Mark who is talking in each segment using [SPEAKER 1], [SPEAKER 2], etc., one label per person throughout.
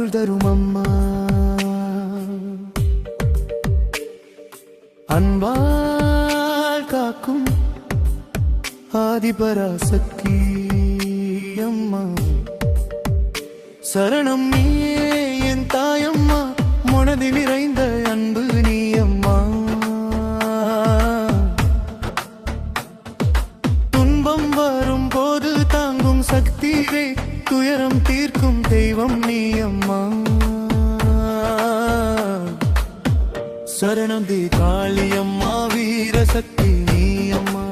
[SPEAKER 1] அருள் தரும் அம்மா, அன்பால் காக்கும் ஆதிபராசக்தி அம்மா. சரணம் நீயே என் தாயம்மா, மனதில் நிறைந்த அன்பு நீ அம்மா. துன்பம் வரும் போது தாங்கும் சக்தியே, துயரம் தீர்க்கும் தெய்வம் நீ அம்மா. சரணம் தி காளியம்மா, வீரசக்தி நீ அம்மா.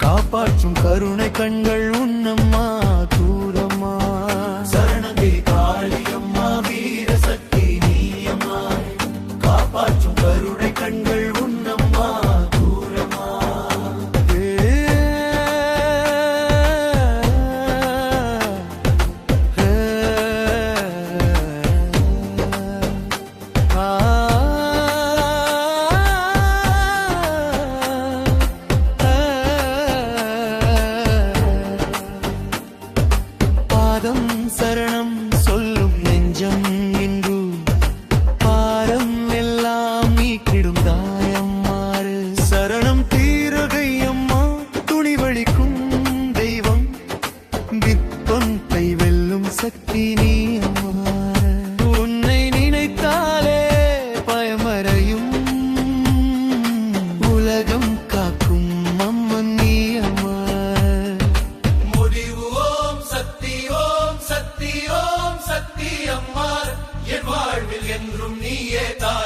[SPEAKER 1] காப்பாற்றும் கருணை கண்கள் உன்னம்மா, தூரம்மா. சரணம் தி காளியம்மா, வீரசக்தி நீ அம்மா. காப்பாற்றும் கருணை கண்கள் உன்னம்மா, தூரம்மா. சரணம் சொல்லும் நெஞ்சம் இன்று பாரம் எல்லாம் நீக்கிடும் தாயம்மாறு. சரணம் தீரகையம்மா, துணிவளிக்கும் தெய்வம், விற்பொன்றை வெல்லும் சக்தி நீ அம்மா. உன்னை நினைத்தாலே பயமறையும், உலகம் காக்கும் அம்மன் நீ அம்மா. முடிவு ஓம் சக்தி, ஓம் சக்தி, ஓம் சக்தி அம்மா. என் வாழ்வில் என்றும் நீயே தான்.